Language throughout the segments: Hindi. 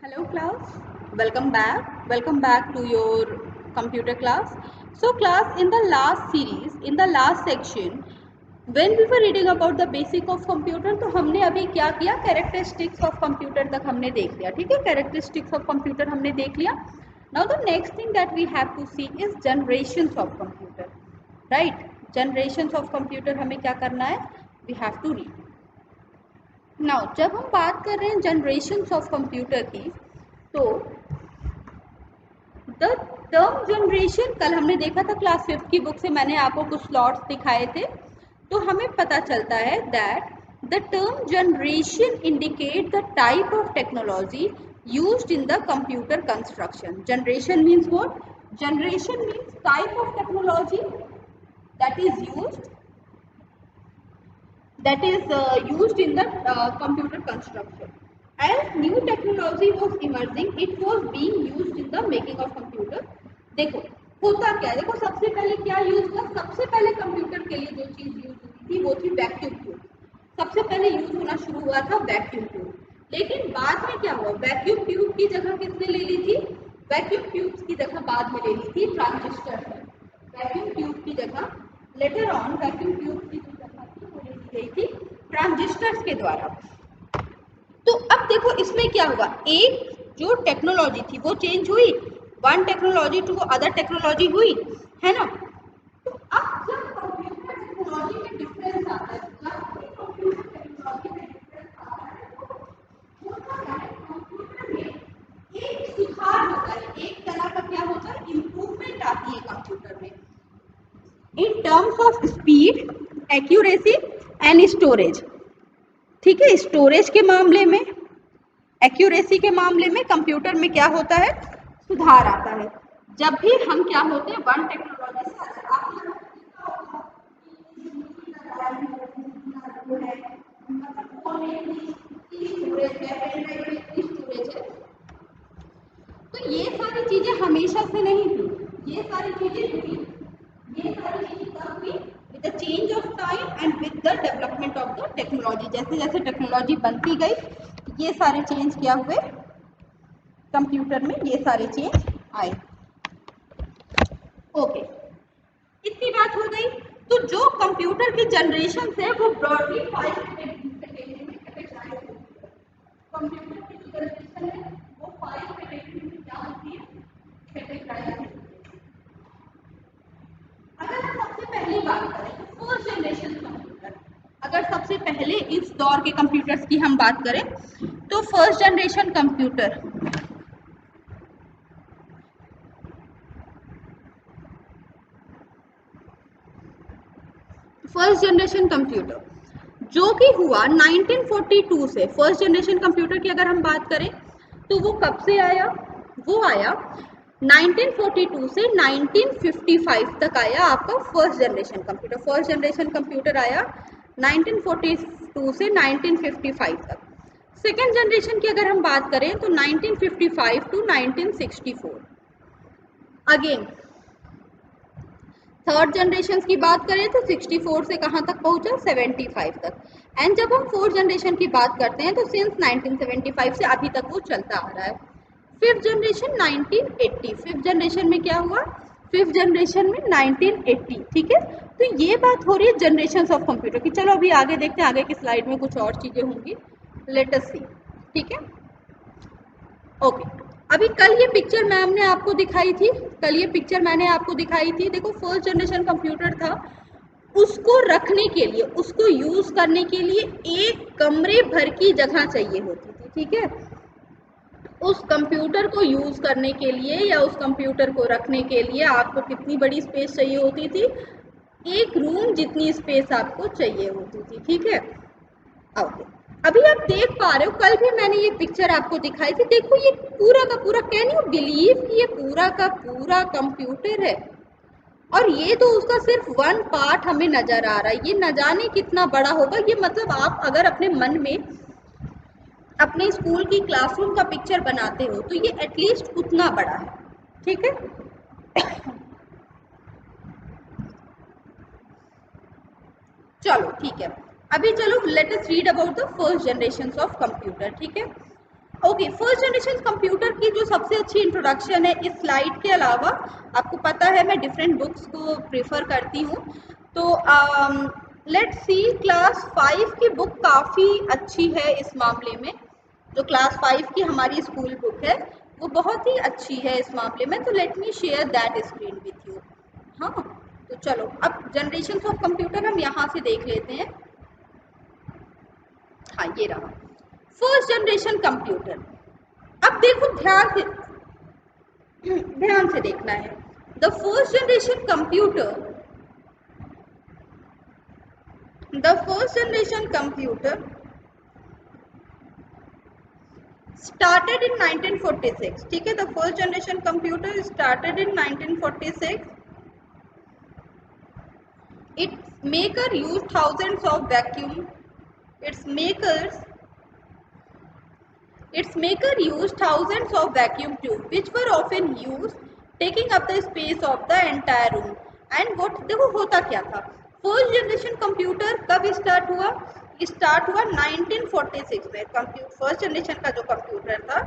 Hello class, welcome back. Welcome back to your computer class. So class, in the last series, in the last section, when we were reading about the basic of computer, तो हमने अभी क्या किया, characteristics of computer तक हमने देख लिया. ठीक है, characteristics of computer हमने देख लिया. Now the next thing that we have to see is generations of computer. Right? Generations of computer हमें क्या करना है? We have to read. Now जब हम बात कर रहे हैं जनरेशन्स ऑफ कंप्यूटर की, तो द टर्म जनरेशन कल हमने देखा था क्लास 5 की बुक से, मैंने आपको कुछ स्लॉट्स दिखाए थे, तो हमें पता चलता है that the term generation indicate the type of technology used in the computer construction. Generation means what? Generation means type of technology that is used in the computer construction. As new technology was emerging, it was being used in the making of computer. देखो होता क्या है, देखो सबसे पहले क्या यूज हुआ, सबसे पहले कंप्यूटर के लिए जो चीज यूज होती थी वो थी वैक्यूम ट्यूब. सबसे पहले यूज होना शुरू हुआ था वैक्यूम ट्यूब. लेकिन बाद में क्या हुआ, वैक्यूम ट्यूब की जगह किसने ले ली थी? वैक्यूम ट्यूब की जगह बाद में ले ली थी ट्रांजिस्टर ने. वैक्यूम ट्यूब की जगह लेटर ऑन वैक्यूम ट्यूब की गई थी ट्रांजिस्टर्स के द्वारा. तो अब देखो इसमें क्या हुआ, एक जो टेक्नोलॉजी थी वो चेंज हुई, one technology to other technology हुई, है ना. तो अब जब कंप्यूटर टेक्नोलॉजी में डिफरेंस आता है, जब भी कंप्यूटर टेक्नोलॉजी में डिफरेंस आता है तो होता है कंप्यूटर में एक सुधार होता है, एक तरह का क्या होता है, इंप्रूवमेंट आती है कंप्यूटर में in terms of speed, accuracy and storage. ठीक है, स्टोरेज के मामले में, एक्यूरेसी के मामले में कंप्यूटर में क्या होता है, सुधार आता है. जब भी हम क्या होते हैं, वन टेक्नोलॉजी से अगर आप तो ये सारी चीजें हमेशा से नहीं थी, ये सारी चीजें हुई, ये सारी चीजें कब हुई, with the change of time and with the development of the technology. जैसे जैसे टेक्नोलॉजी बनती गई, ये सारे चेंज क्या हुए कंप्यूटर में, ये सारे चेंज आए. ओके, इतनी बात हो गई. तो जो कंप्यूटर की जनरेशन है वो ब्रॉडली 5 कैटेगरी में कैटेगराइज होती है. कंप्यूटर की जो जनरेशन है वो 5 कैटेगरी में क्या होती है, कैटेगराइज होती है. अगर हम सबसे पहली बात करें तो फर्स्ट जनरेशन कंप्यूटर, अगर सबसे पहले इस दौर के कंप्यूटर्स की हम बात करें तो first generation computer, first generation computer जो कि हुआ 1942 से. फर्स्ट जनरेशन कंप्यूटर की अगर हम बात करें तो वो कब से आया, वो आया 1942 से 1955 तक आया आपका first generation computer. First generation computer आया 1942 से 1955 तक. सेकेंड जनरेशन की अगर हम बात करें तो 1955 टू 1964. अगेन थर्ड जनरेशन की बात करें तो 64 से कहाँ तक पहुंचा, 75 तक. एंड जब हम फोर्थ जनरेशन की बात करते हैं तो सिंस 1975 से अभी तक वो चलता आ रहा है. Fifth generation 1980. फिफ्थ जनरेशन में क्या हुआ, फिफ्थ जनरेशन में 1980. ठीक है, तो ये बात हो रही है जनरेशन ऑफ कंप्यूटर की. चलो अभी आगे देखते हैं, आगे की स्लाइड में कुछ और चीजें होंगी, लेट अस सी. ठीक है, ओके. अभी कल ये पिक्चर मैम ने आपको दिखाई थी, कल ये पिक्चर मैंने आपको दिखाई थी. देखो फर्स्ट जनरेशन कंप्यूटर था, उसको रखने के लिए, उसको यूज करने के लिए एक कमरे भर की जगह चाहिए होती थी. ठीक है, उस कंप्यूटर को यूज करने के लिए या उस कंप्यूटर को रखने के लिए आपको कितनी बड़ी स्पेस चाहिए होती थी, एक रूम जितनी स्पेस आपको चाहिए होती थी. ठीक है, ओके. अभी आप देख पा रहे हो, कल भी मैंने ये पिक्चर आपको दिखाई थी. देखो ये पूरा का पूरा, कैन यू बिलीव कि ये पूरा का पूरा कंप्यूटर है और ये तो उसका सिर्फ वन पार्ट हमें नजर आ रहा है. ये न जाने कितना बड़ा होगा. ये मतलब आप अगर अपने मन में अपने स्कूल की क्लासरूम का पिक्चर बनाते हो तो ये एटलीस्ट उतना बड़ा है. ठीक है, चलो ठीक है. अभी चलो let us read about the first generation of computer. ठीक है, ओके, फर्स्ट जनरेशन कंप्यूटर की जो सबसे अच्छी इंट्रोडक्शन है इस स्लाइड के अलावा, आपको पता है मैं डिफरेंट बुक्स को प्रेफर करती हूँ, तो लेट्स सी क्लास 5 की बुक काफ़ी अच्छी है इस मामले में। जो क्लास 5 की हमारी स्कूल बुक है वो बहुत ही अच्छी है इस मामले में, तो let me share that screen with you. हाँ, तो चलो अब जनरेशन ऑफ कंप्यूटर हम यहाँ से देख लेते हैं। हाँ, ये रहा फर्स्ट जनरेशन कंप्यूटर। अब देखो ध्यान से देखना है। The first generation computer started in 1946, ठीक है। The first generation computer started in 1946. Its maker used thousands of vacuum. Its maker used thousands of vacuum tubes, which were often used, taking up the space of the entire room. And what देखो होता क्या था, फर्स्ट जनरेशन कंप्यूटर कब स्टार्ट हुआ? स्टार्ट हुआ 1946 में। कंप्यूटर फर्स्ट जनरेशन का जो कंप्यूटर था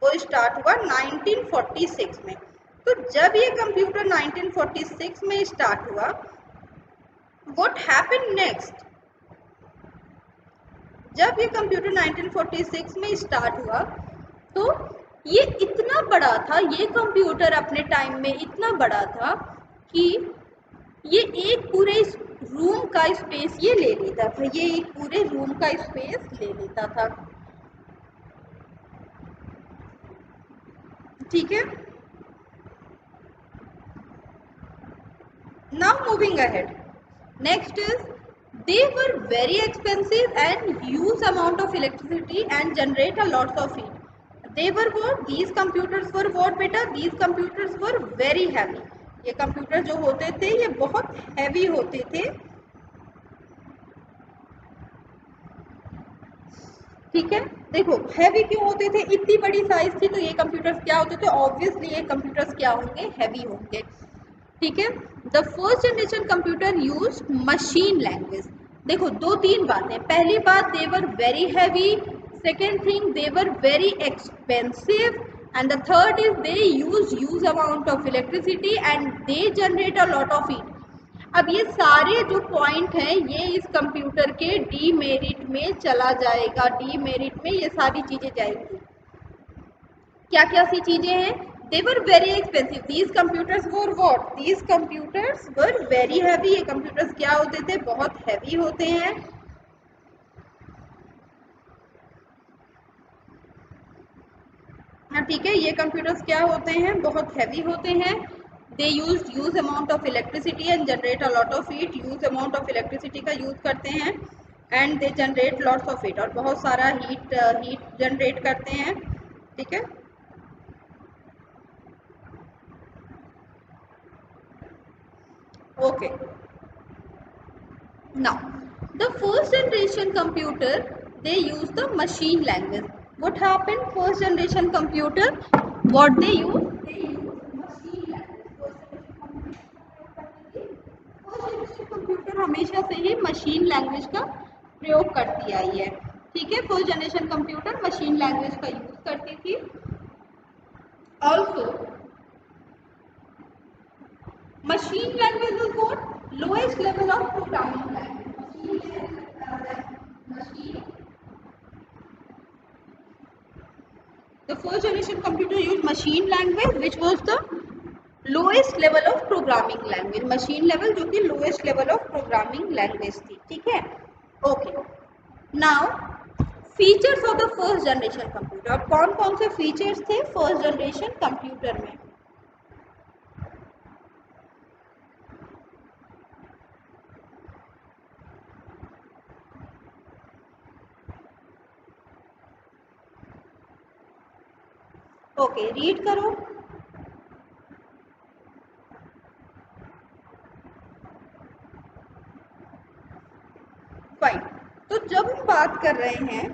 वो स्टार्ट हुआ 1946 में। तो जब ये कंप्यूटर 1946 में स्टार्ट हुआ, व्हाट हैपेंड नेक्स्ट? जब ये कंप्यूटर 1946 में स्टार्ट हुआ तो ये इतना बड़ा था, ये कंप्यूटर अपने टाइम में इतना बड़ा था कि ये एक पूरे रूम का स्पेस ये ले लेता था, ये एक पूरे रूम का स्पेस ले लेता था, ठीक है। Now moving ahead, next is they were very expensive and use amount of electricity and generate a lots of heat. They were what? These computers were what beta? These computers were very heavy. ये कंप्यूटर जो होते थे ये बहुत हैवी होते थे, ठीक है। देखो हैवी क्यों होते थे, इतनी बड़ी साइज थी तो ये कंप्यूटर्स क्या होते थे? ऑब्वियसली ये कंप्यूटर्स क्या होंगे? हैवी होंगे, ठीक है। The first generation computer use machine language. देखो दो तीन बातें, पहली बात they were very heavy, second thing they were very expensive, and the third is they use amount of electricity and they generate a lot of heat. अब ये सारे जो पॉइंट हैं ये इस कंप्यूटर के डीमेरिट में चला जाएगा, डीमेरिट में ये सारी चीजें जाएंगी। क्या क्या सी चीजें हैं? they were very expensive, these computers were what? these computers were very heavy, ये computers क्या होते थे? बहुत heavy होते हैं, हाँ ठीक है। ये कंप्यूटर्स क्या होते हैं? बहुत हैवी होते हैं। They use amount of electricity and generate a lot of heat, use amount of electricity का यूज करते हैं and they generate lots of heat, और बहुत सारा हीट जनरेट करते हैं, ठीक है। Okay, now the first generation computer they use the machine language. What happened? First generation computer, what they use machine language. First generation computer हमेशा से ही मशीन लैंग्वेज का प्रयोग करती आई है, ठीक है। First generation computer machine language का यूज करती थी। Also machine language is what? Lowest level of programming language. The first generation computer used machine language which was the lowest level of programming language. Machine level जो कि lowest level of programming language थी, ठीक है। Okay. Now features of the first generation computer. अब कौन कौन से features थे first generation computer में? ओके, रीड करो। फाइन, तो जब हम बात कर रहे हैं,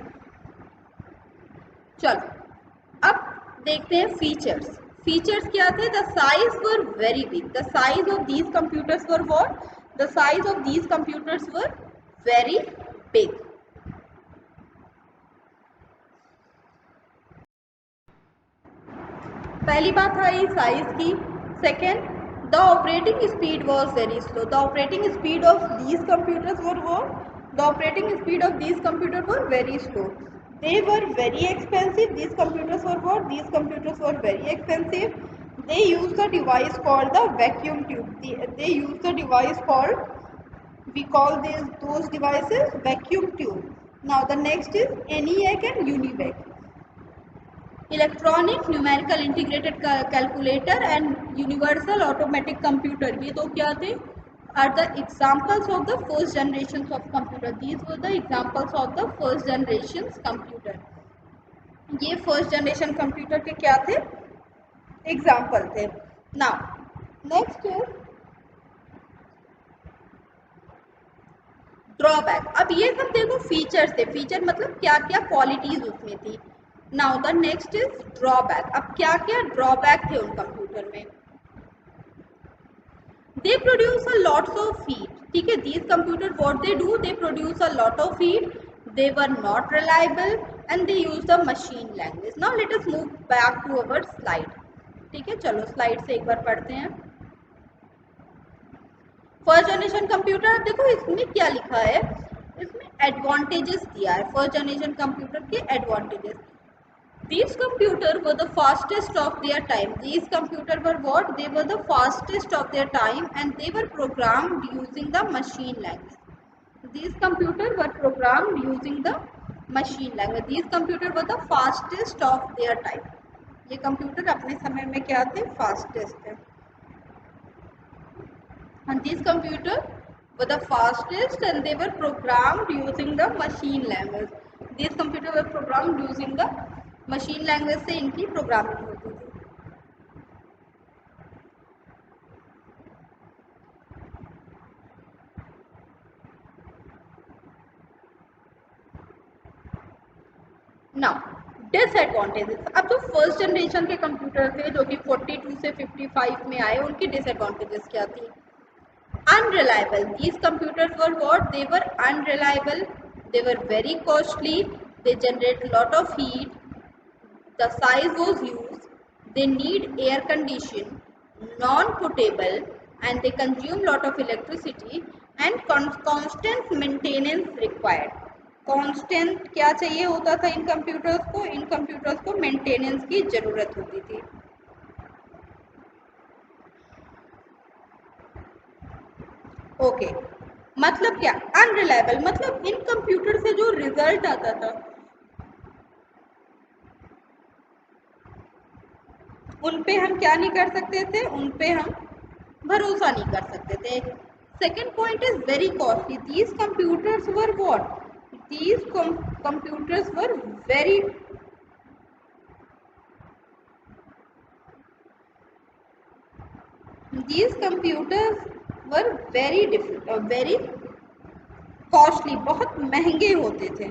चलो अब देखते हैं फीचर्स। फीचर्स क्या थे? The size were very big, the size of these computers were what? The size of these computers were very big. पहली बात आई साइज की। Second, the operating speed was very slow. The operating speed of these computers the operating speed of these computer were very slow. They were very expensive. These computers were what? These computers were very expensive. They use the device called the vacuum tube. They use the device called, we call those devices vacuum tube. Now the next is ENIAC and UNIVAC. Electronic numerical integrated calculator and universal automatic computer, ये तो क्या थे? Are the examples of the first generation of computer. These were the examples of the first generation computer. ये फर्स्ट जनरेशन कंप्यूटर के क्या थे? एग्जाम्पल थे। Now next is drawback. अब ये सब देखो फीचर्स थे, फीचर मतलब क्या क्या क्वालिटीज उसमें थी। Now the next is drawback. अब क्या क्या ड्रॉबैक थे उन कंप्यूटर में? They produce a lots of heat. ठीक है, these computer what they do, they produce a lot of heat, they were not reliable and they use the machine language. Now let us move back to our slide. ठीक है, चलो स्लाइड से एक बार पढ़ते हैं। फर्स्ट जनरेशन कंप्यूटर, देखो इसमें क्या लिखा है, इसमें एडवांटेजेस दिया है फर्स्ट जनरेशन कंप्यूटर के advantages. These computers were the fastest of their time. These computers were what? They were the fastest of their time and they were programmed using the machine language. These computers were programmed using the machine language. These computers were the fastest of their time. ये कंप्यूटर अपने समय में क्या थे? फास्टेस्ट थे। And these computers were the fastest and they were programmed using the machine language. These computers were programmed using the machine language से इनकी प्रोग्रामिंग होती थी। Now disadvantages. अब जो फर्स्ट जनरेशन के कंप्यूटर थे जो कि 42 से 55 में आए, उनकी डिसएडवांटेजेस क्या थी? Unreliable. These computers were what? They were unreliable. They were very costly. They generate a lot of heat. The size was used. They need air condition, non-potable, and they consume lot of electricity and constant maintenance required. Constant क्या चाहिए होता था इन कंप्यूटर्स को? इन कंप्यूटर्स को मेंटेनेंस की जरूरत होती थी। ओके, मतलब क्या? अनरिलायबल मतलब इन कंप्यूटर से जो रिजल्ट आता था उन पे हम क्या नहीं कर सकते थे? उन पे हम भरोसा नहीं कर सकते थे। Second point is very costly. These computers were what? These computers were very very costly, बहुत महंगे होते थे।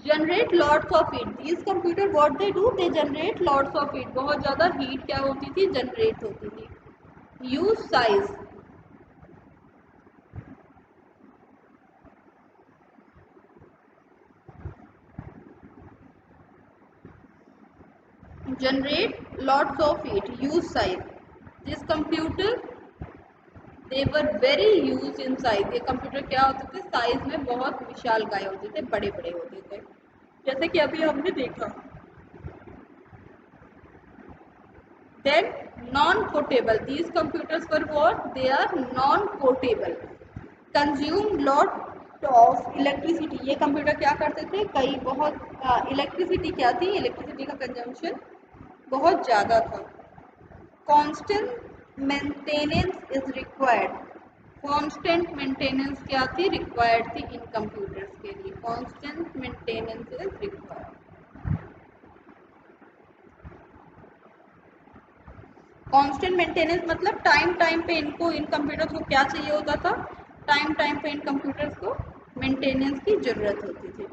Generate lots of heat. These computer what they do? They generate lots of heat. बहुत ज़्यादा हीट क्या होती थी? जनरेट होती थी। Use size. Generate lots of heat, use size. This computer they were very use in size. ये कंप्यूटर क्या होते थे? साइज में बहुत विशाल काय होते थे, बड़े बड़े होते थे, जैसे कि अभी हमने देखा। Then non portable. These computers were what? They are non portable. Consume lot of electricity. ये कंप्यूटर क्या करते थे? कई बहुत इलेक्ट्रिसिटी क्या थी? इलेक्ट्रिसिटी का कंजम्पशन बहुत ज़्यादा था। Constant maintenance is required. Constant maintenance क्या थी? रिक्वायर्ड थी इन कंप्यूटर्स के लिए। Constant maintenance is required. Constant maintenance मतलब टाइम टाइम पे इनको, इन कंप्यूटर्स को क्या चाहिए होता था? टाइम टाइम पे इन कंप्यूटर्स को मेंटेनेंस की जरूरत होती थी।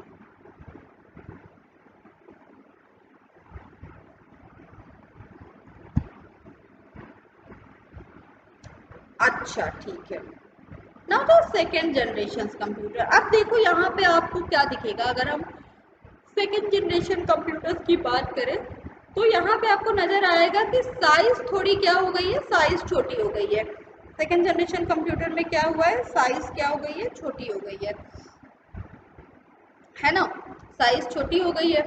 अच्छा, ठीक है। Now the second generation computer. अब देखो यहाँ पे आपको क्या दिखेगा, अगर हम सेकेंड जनरेशन कंप्यूटर्स की बात करें तो यहाँ पे आपको नजर आएगा कि साइज थोड़ी क्या हो गई है, साइज छोटी हो गई है। सेकेंड जनरेशन कंप्यूटर में क्या हुआ है, साइज क्या हो गई है, छोटी हो गई है ना, साइज छोटी हो गई है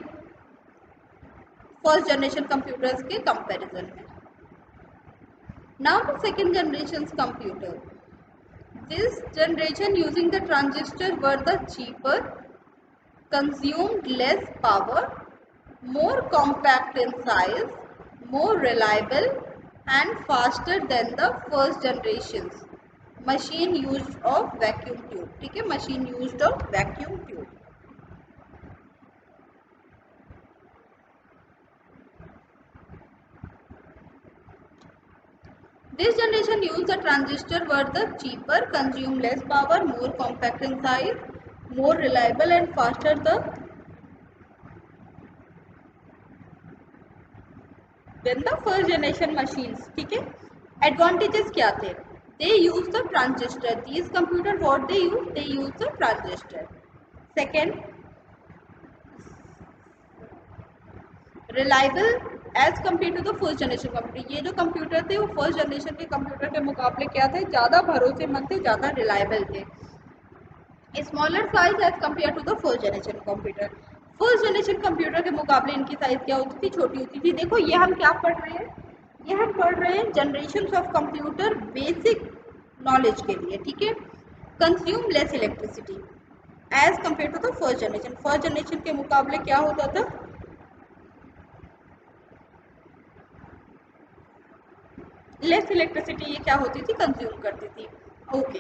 फर्स्ट जनरेशन कंप्यूटर्स के कंपैरिजन में। Now the second generation computer, this generation using the transistor were the cheaper, consumed less power, more compact in size, more reliable and faster than the first generations. Machine used of vacuum tube, ठीक है, machine used of vacuum tube. This generation used the transistor were the cheaper, consume less power, more compact in size, more reliable and faster than the first generation machines. ठीक है, एडवांटेजेस क्या थे, they use the transistor, these computer what they use the transistor. Second, reliable as compare to the first generation computer, ये जो कंप्यूटर थे वो फर्स्ट जनरेशन के कंप्यूटर के मुकाबले क्या थे, ज़्यादा भरोसेमंद थे, ज़्यादा रिलायबल थे। Smaller size as compare to the first generation computer, first generation computer के मुकाबले इनकी साइज क्या होती थी, छोटी होती थी। देखो ये हम क्या पढ़ रहे हैं, ये हम पढ़ रहे हैं generation of computer basic knowledge के लिए, ठीक है। Consume less electricity as compare to the first generation के मुकाबले क्या होता था, लेस इलेक्ट्रिसिटी ये क्या होती थी, कंज्यूम करती थी। Okay,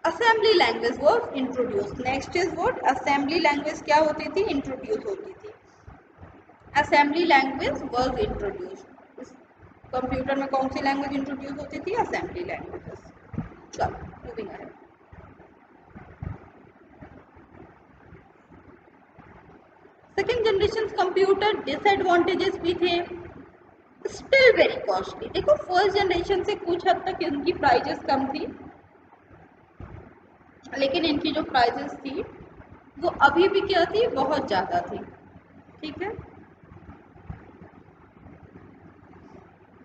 assembly language was introduce, next is what, assembly language क्या होती थी, इंट्रोड्यूस होती थी। Assembly language was introduce, computer में कौन सी लैंग्वेज इंट्रोड्यूस होती थी, असेंबली लैंग्वेजेस। चलो moving ahead. Second generation computer disadvantages भी थे, स्टिल वेरी कॉस्टली। देखो फर्स्ट जनरेशन से कुछ हद तक इनकी प्राइजेस कम थी, लेकिन इनकी जो प्राइजेस थी वो अभी भी क्या थी, बहुत ज़्यादा थी, ठीक है।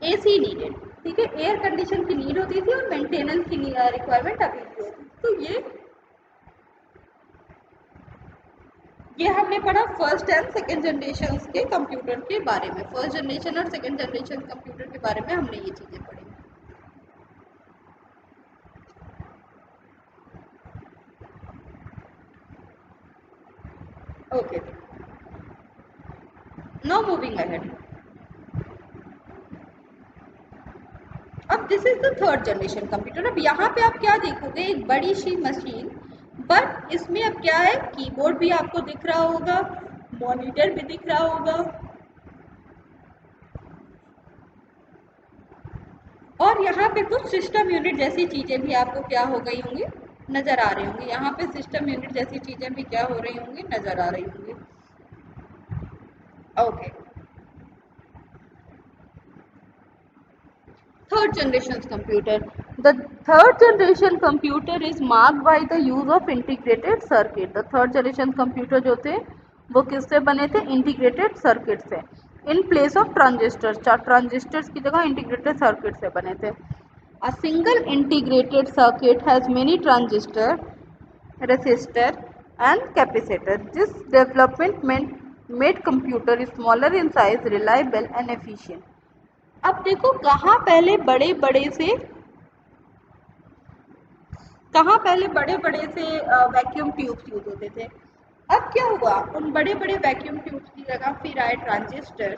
एसी नीडेड, ठीक है, एयर कंडीशन की नीड होती थी और मेंटेनेंस की रिक्वायरमेंट अभी भी होती थी। तो ये हमने पढ़ा फर्स्ट एंड सेकेंड जनरेशन के कंप्यूटर के बारे में, फर्स्ट जनरेशन और सेकेंड जनरेशन कंप्यूटर के बारे में हमने ये चीज़ें पढ़ी। Okay, now moving ahead. अब this is the third generation computer. अब यहाँ पे आप क्या देखोगे, एक बड़ी सी मशीन, बट इसमें अब क्या है, कीबोर्ड भी आपको दिख रहा होगा, मॉनिटर भी दिख रहा होगा, और यहाँ पे कुछ सिस्टम यूनिट जैसी चीज़ें भी आपको क्या हो गई होंगी, नज़र आ रही होंगी। यहाँ पे सिस्टम यूनिट जैसी चीज़ें भी क्या हो रही होंगी, नज़र आ रही होंगी। Okay, third generation computer, the third generation computer is marked by the use of integrated circuit। the third generation computer जो थे वो किससे बने थे, इंटीग्रेटेड सर्किट से, in place of transistors, transistors की जगह इंटीग्रेटेड सर्किट से बने थे। A single integrated circuit has many transistor, resistor and capacitor। this development made computer smaller in size, reliable and efficient। अब देखो कहाँ पहले बड़े बड़े से वैक्यूम ट्यूब्स यूज होते थे। अब क्या हुआ, उन बड़े बड़े वैक्यूम ट्यूब्स की जगह फिर आए ट्रांजिस्टर,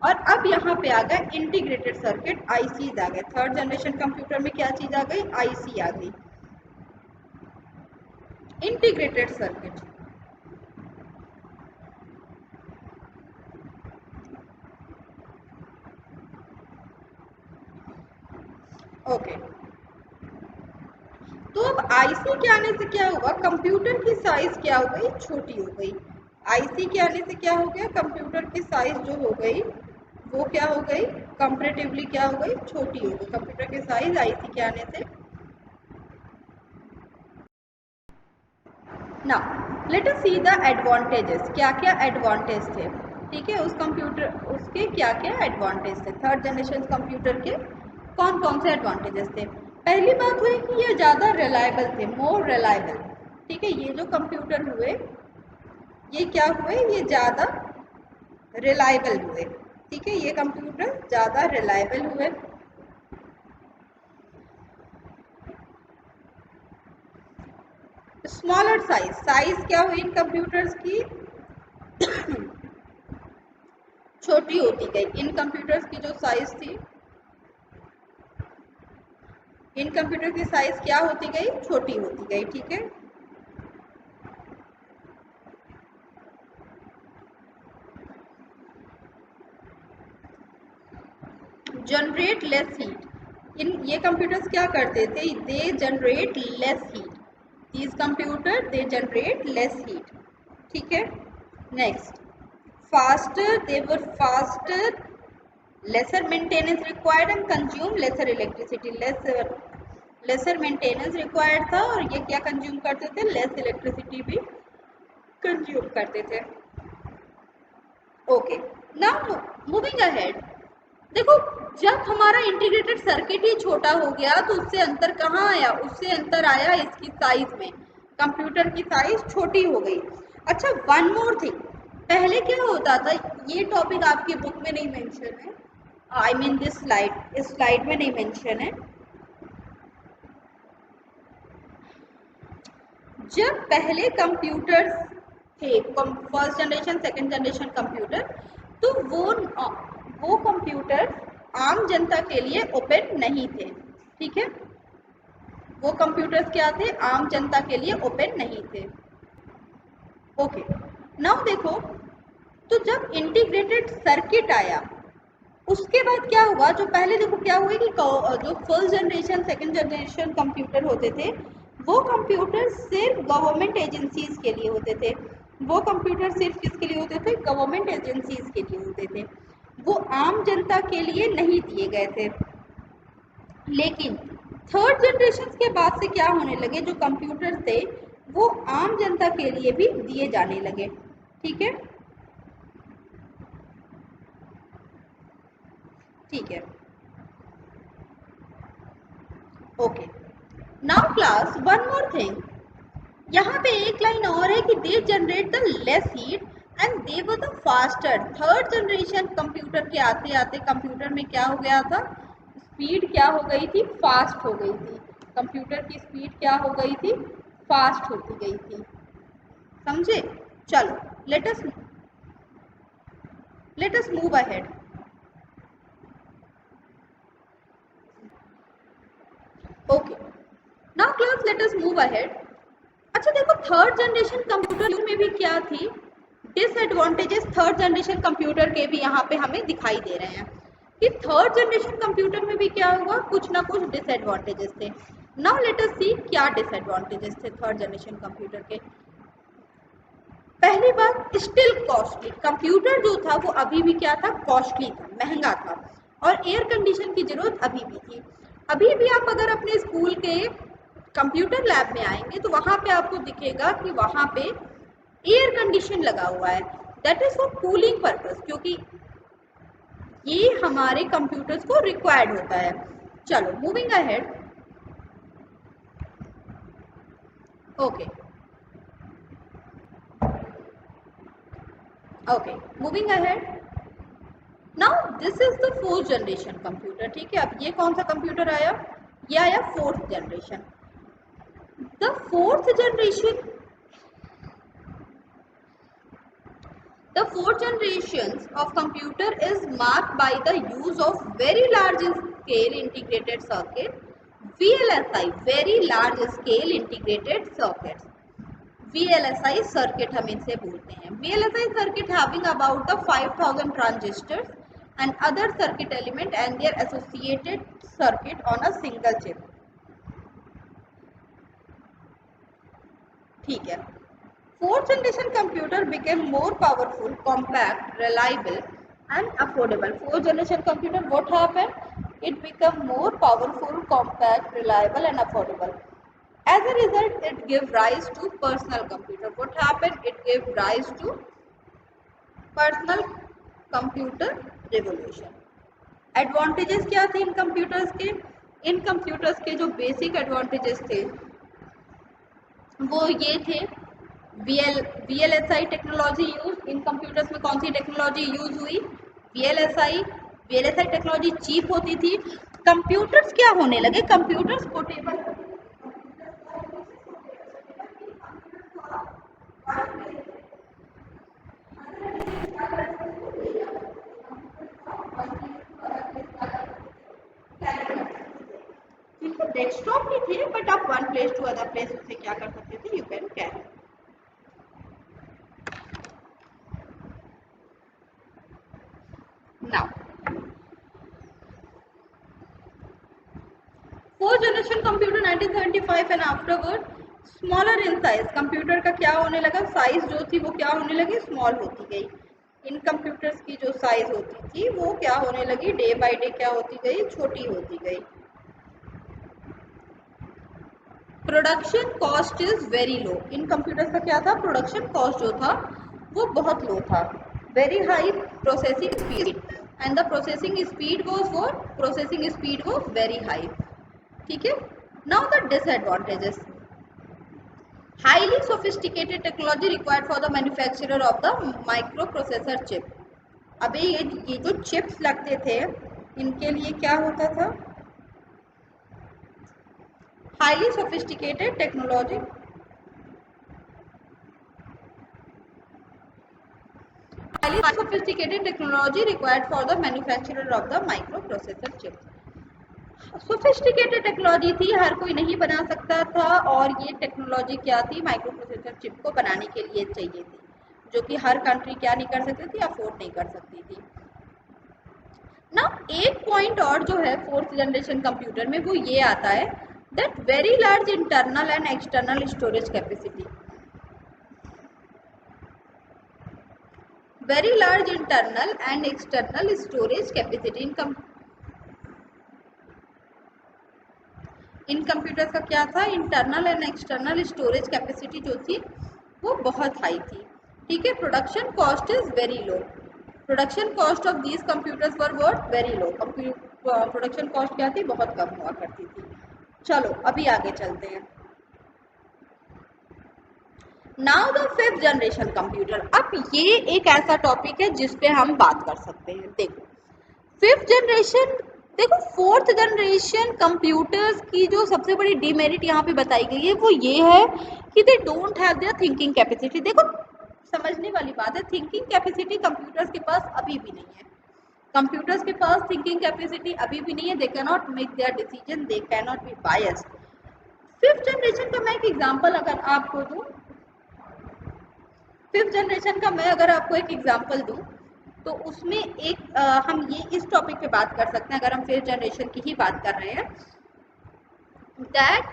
और अब यहाँ पे आ गए इंटीग्रेटेड सर्किट, आईसीज आ गए। थर्ड जनरेशन कंप्यूटर में क्या चीज आ गई, आईसी आ गई, इंटीग्रेटेड सर्किट। ओके, तो अब आईसी के आने से क्या हुआ, कंप्यूटर की साइज क्या हो गई, छोटी हो गई। आईसी के आने से क्या हो गया, कंप्यूटर की साइज जो हो गई वो क्या हो गई, कंपैरेटिवली क्या हो गई, छोटी हो गई। कंप्यूटर की साइज आईसी के आने से now let us see the advantages, क्या क्या एडवांटेज थे, ठीक है, उस कंप्यूटर उसके क्या क्या एडवांटेज थे, थर्ड जनरेशन कंप्यूटर के कौन कौन से एडवांटेजेस थे। पहली बात हुई कि ये ज़्यादा रिलायबल थे, मोर रिलायबल, ठीक है, ये जो कंप्यूटर हुए ये क्या हुए, ये ज़्यादा रिलायबल हुए, ठीक है, ये कंप्यूटर ज़्यादा रिलायबल हुए। स्मॉलर साइज, साइज क्या हुई इन कंप्यूटर्स की छोटी होती गई, इन कंप्यूटर्स की जो साइज थी, इन कंप्यूटर की साइज क्या होती गई, छोटी होती गई, ठीक है। जनरेट लेस हीट, इन ये कंप्यूटर्स क्या करते थे, they generate less heat, these computer they generate less heat, ठीक है। Next, faster, they were faster, lesser maintenance required and consume lesser electricity, lesser maintenance required था और ये क्या कंज्यूम करते थे, लेस इलेक्ट्रिसिटी भी कंज्यूम करते थे। ओके, नाउ मूविंग अहेड, देखो जब हमारा इंटीग्रेटेड सर्किट ही छोटा हो गया तो उससे अंतर कहाँ आया, उससे अंतर आया इसकी साइज में, कंप्यूटर की साइज छोटी हो गई। अच्छा, वन मोर थिंग, पहले क्या होता था, ये टॉपिक आपकी बुक में नहीं मेंशन है, आई मीन दिस स्लाइड, इस स्लाइड में नहीं मेंशन है। जब पहले कंप्यूटर्स थे, first generation second generation computer, तो वो कंप्यूटर आम जनता के लिए ओपन नहीं थे, ठीक है, वो कंप्यूटर्स क्या थे, आम जनता के लिए ओपन नहीं थे। ओके, नाउ देखो, तो जब इंटीग्रेटेड सर्किट आया उसके बाद क्या हुआ, जो पहले देखो क्या हुआ कि जो first generation second generation computer होते थे वो कंप्यूटर सिर्फ गवर्नमेंट एजेंसीज के लिए होते थे, वो कंप्यूटर सिर्फ किसके लिए होते थे, गवर्नमेंट एजेंसीज के लिए होते थे, वो आम जनता के लिए नहीं दिए गए थे। लेकिन थर्ड जनरेशन के बाद से क्या होने लगे, जो कंप्यूटर थे वो आम जनता के लिए भी दिए जाने लगे, ठीक है, ठीक है। Okay, now class one more thing, यहाँ पे एक लाइन और है कि they generate the less heat and they were the faster, third generation computer के आते आते कंप्यूटर में क्या हो गया था, स्पीड क्या हो गई थी, फास्ट हो गई थी, कंप्यूटर की स्पीड क्या हो गई थी, फास्ट होती गई थी, समझे। चलो late us move ahead. Okay, now class late us move ahead. अच्छा देखो, थर्ड जनरेशन कंप्यूटर में भी क्या थी, डिसएडवांटेजेस थर्ड जनरेशन कंप्यूटर के भी यहाँ पे हमें दिखाई दे रहे हैं कि थर्ड जनरेशन कंप्यूटर में भी क्या हुआ, कुछ ना कुछ डिसएडवांटेजेस थे। नाउ लेट अस सी क्या डिसएडवांटेजेस थे थर्ड जनरेशन कंप्यूटर के। पहली बात, स्टिल कॉस्टली, कंप्यूटर जो था वो अभी भी क्या था, कॉस्टली था, महंगा था, और एयर कंडीशन की जरूरत अभी भी थी। अभी भी आप अगर अपने स्कूल के कंप्यूटर लैब में आएंगे तो वहाँ पे आपको दिखेगा कि वहाँ पे एयर कंडीशन लगा हुआ है, that is for cooling purpose, क्योंकि ये हमारे कंप्यूटर्स को रिक्वायर्ड होता है। चलो moving ahead. Okay okay, moving ahead. Now this is the fourth generation computer, ठीक है, अब ये कौन सा कंप्यूटर आया, ये आया fourth generation. The fourth generation, the fourth generations of computer is marked by the use of very large scale integrated circuit, VLSI, very large scale integrated circuits, VLSI circuit हम इनसे बोलते हैं। VLSI circuit having about the 5000 transistors and other circuit element and their associated circuit on a single chip, ठीक है। Fourth generation computer became more powerful, compact, reliable and affordable. Fourth generation computer, what happened? It became more powerful, compact, reliable and affordable. As a result, it gave rise to personal computer. What happened? It gave rise to personal computer revolution. Advantages क्या थे इन कंप्यूटर्स के? इन कंप्यूटर्स के जो बेसिक एडवांटेजेस थे वो ये थे, VLSI technology use. In computers में कौन सी टेक्नोलॉजी यूज हुई? VLSI। VLSI टेक्नोलॉजी चीप होती थी। कंप्यूटर्स क्या होने लगे? Computers portable. जिनको डेस्कटॉप भी थे बट आप one place to other place उसे क्या कर सकते थे? You can carry. Now fourth generation computer 1975 and afterward smaller in size. Computer का क्या होने लगा? साइज जो थी वो क्या होने लगी? स्मॉल होती गई। इन कंप्यूटर्स की जो साइज होती थी वो क्या होने लगी? डे बाय डे क्या होती गई? छोटी होती गई। Production cost is very low. In computers का क्या था? प्रोडक्शन कॉस्ट जो था वो बहुत लो था। Very high processing speed and the processing speed was very high. ठीक है। Now the disadvantages. Highly sophisticated technology required for the manufacturer of the micro processor chip. अबे ये जो चिप्स लगते थे इनके लिए क्या होता था? Highly sophisticated technology highly sophisticated technology required for the manufacturer of the microprocessor chip. Sophisticated technology थी, हर कोई नहीं बना सकता था, और ये टेक्नोलॉजी क्या थी? माइक्रो प्रोसेसर चिप को बनाने के लिए चाहिए थी, जो कि हर कंट्री क्या नहीं कर सकती थी? अफोर्ड नहीं कर सकती थी ना। एक पॉइंट और जो है फोर्थ जनरेशन कंप्यूटर में वो ये आता है that very large internal and external storage capacity. Very large internal and external storage capacity. In computers का क्या था? Internal and external storage capacity जो थी वो बहुत हाई थी। ठीक है। Production cost is very low. Production cost of these computers were what? Very low. Production cost क्या थी? बहुत कम हुआ करती थी। चलो अभी आगे चलते हैं। Now the fifth generation computer. अब ये एक ऐसा टॉपिक है जिस पे हम बात कर सकते हैं। देखो फिफ्थ जनरेशन, देखो फोर्थ जनरेशन कंप्यूटर्स की जो सबसे बड़ी डिमेरिट यहाँ पे बताई गई है वो ये है कि they don't have their thinking capacity. देखो समझने वाली बात है, थिंकिंग कैपेसिटी कंप्यूटर्स के पास अभी भी नहीं है। कंप्यूटर्स के पास थिंकिंग कैपेसिटी अभी भी नहीं है। They can not make their decision, they can not be biased. Fifth generation का मैं एक एग्जांपल अगर आपको दूं, फिफ्थ जनरेशन का मैं अगर आपको एक एग्जांपल दूं तो उसमें एक हम ये इस टॉपिक पे बात कर सकते हैं, अगर हम फिफ्थ जनरेशन की ही बात कर रहे हैं, that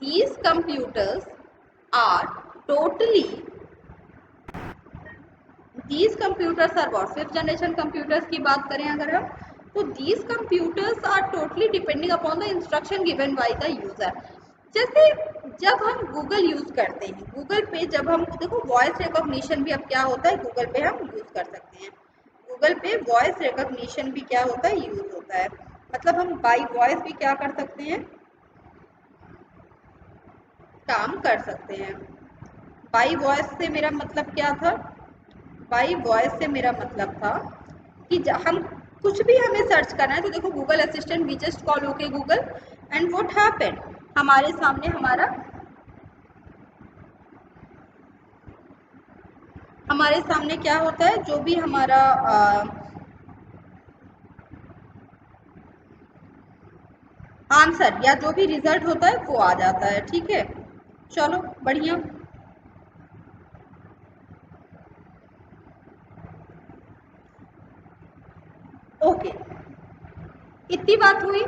these computers are totally these computers are what? Fifth generation computers की बात करें अगर हम, तो these computers are totally depending upon the instruction given by the user। जैसे जब हम गूगल यूज करते हैं, गूगल पे जब हम देखो वॉइस रिकॉग्निशन भी अब क्या होता है, गूगल पे हम यूज कर सकते हैं। गूगल पे वॉइस रिकॉग्निशन भी क्या होता है? यूज होता है। मतलब हम बाई वॉइस भी क्या कर सकते हैं? काम कर सकते हैं। बाई वॉइस से मेरा मतलब क्या था? बाई वॉइस से मेरा मतलब था कि हम कुछ भी हमें सर्च करना है तो देखो Google assistant, we just call okay Google and what happened, हमारे सामने क्या होता है? जो भी हमारा आंसर या जो भी रिजल्ट होता है वो आ जाता है। ठीक है, चलो बढ़िया। ओके, इतनी बात हुई।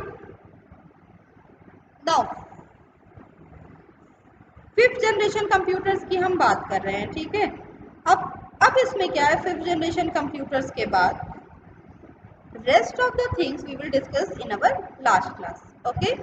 नाउ फिफ्थ जनरेशन कंप्यूटर्स की हम बात कर रहे हैं। ठीक है, अब इसमें क्या है? फिफ्थ जनरेशन कंप्यूटर्स के बाद rest of the things we will discuss in our last class. Okay.